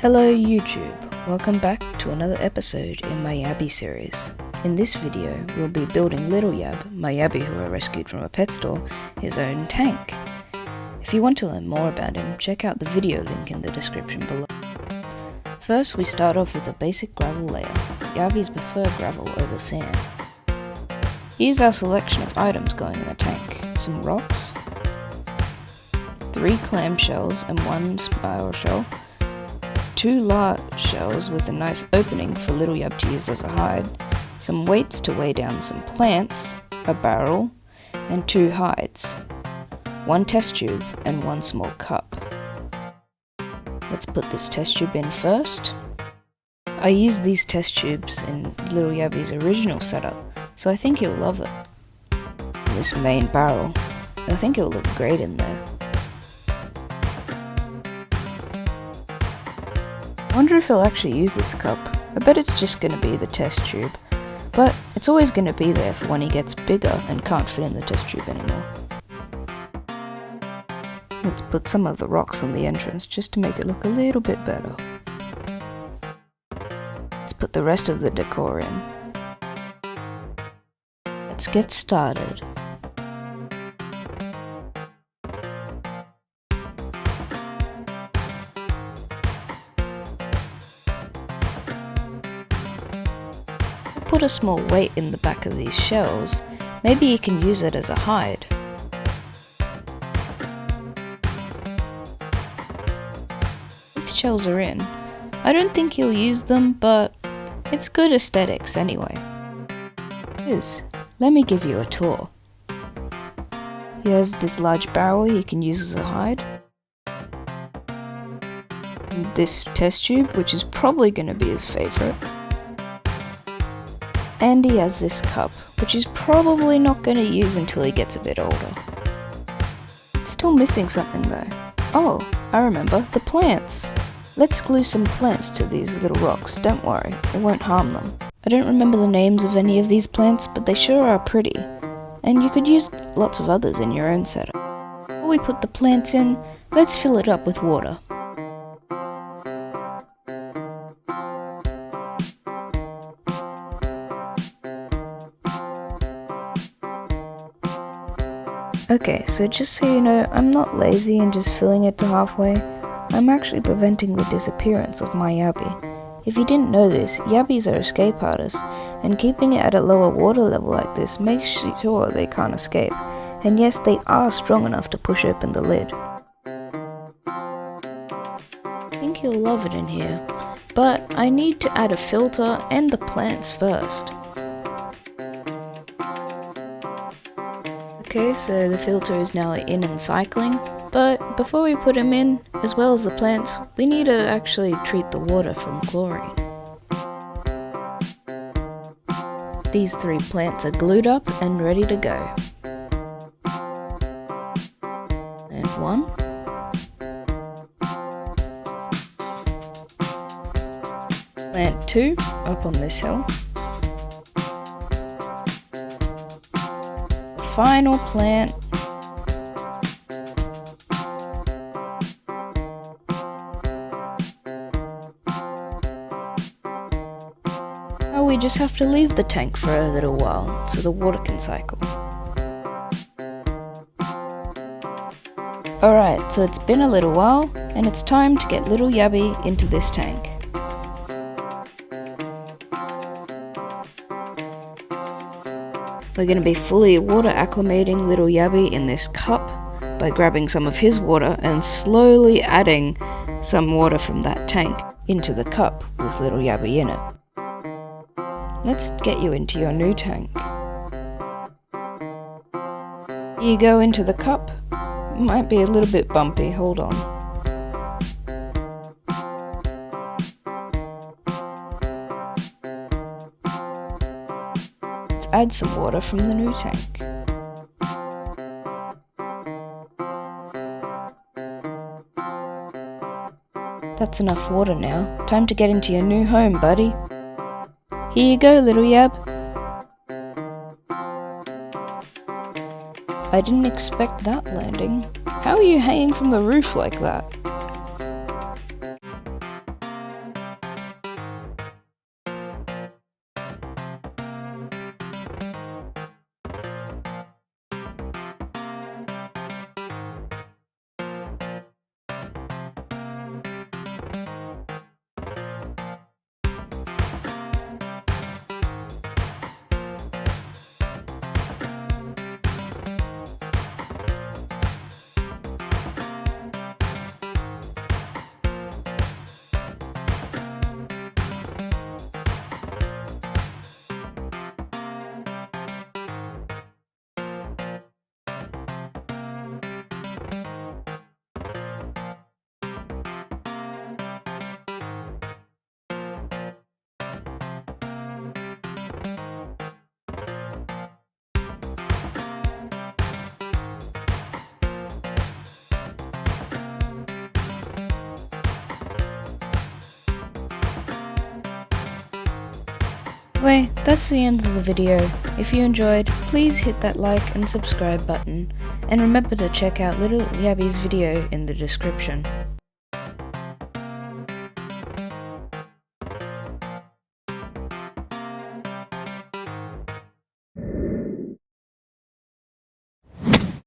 Hello YouTube, welcome back to another episode in my Yabby series. In this video, we'll be building Little Yab, my Yabby who I rescued from a pet store, his own tank. If you want to learn more about him, check out the video link in the description below. First, we start off with a basic gravel layer. Yabbies prefer gravel over sand. Here's our selection of items going in the tank. Some rocks, 3 clamshells and 1 spiral shell, 2 large shells with a nice opening for Little Yab to use as a hide, some weights to weigh down some plants, a barrel, and 2 hides, 1 test tube and 1 small cup. Let's put this test tube in first. I used these test tubes in Little Yabby's original setup, so I think he'll love it. This main barrel, I think it'll look great in there. I wonder if he'll actually use this cup. I bet it's just going to be the test tube, but it's always going to be there for when he gets bigger and can't fit in the test tube anymore. Let's put some of the rocks on the entrance just to make it look a little bit better. Let's put the rest of the decor in. Let's get started. Put a small weight in the back of these shells. Maybe you can use it as a hide. These shells are in. I don't think you'll use them, but it's good aesthetics anyway. Let me give you a tour. Here's this large barrel you can use as a hide. And this test tube, which is probably going to be his favourite. And he has this cup, which he's probably not going to use until he gets a bit older. It's still missing something though. Oh, I remember, the plants. Let's glue some plants to these little rocks, don't worry, it won't harm them. I don't remember the names of any of these plants, but they sure are pretty. And you could use lots of others in your own setup. Before we put the plants in, let's fill it up with water. Okay, so just so you know, I'm not lazy and just filling it to halfway. I'm actually preventing the disappearance of my Yabby. If you didn't know this, Yabbies are escape artists, and keeping it at a lower water level like this makes sure they can't escape. And yes, they are strong enough to push open the lid. I think he'll love it in here, but I need to add a filter and the plants first. Okay, so the filter is now in and cycling, but before we put him in, as well as the plants, we need to actually treat the water from chlorine. These 3 plants are glued up and ready to go. And 1. Plant 2, up on this hill. Final plant. Now we just have to leave the tank for a little while so the water can cycle. Alright, so it's been a little while and it's time to get Little Yabby into this tank. We're going to be fully water acclimating Little Yabby in this cup by grabbing some of his water and slowly adding some water from that tank into the cup with Little Yabby in it. Let's get you into your new tank. Here you go into the cup. It might be a little bit bumpy, hold on. Add some water from the new tank. That's enough water now. Time to get into your new home, buddy. Here you go, Little Yab. I didn't expect that landing. How are you hanging from the roof like that? Anyway, that's the end of the video. If you enjoyed, please hit that like and subscribe button, and remember to check out little Yabby's video in the description.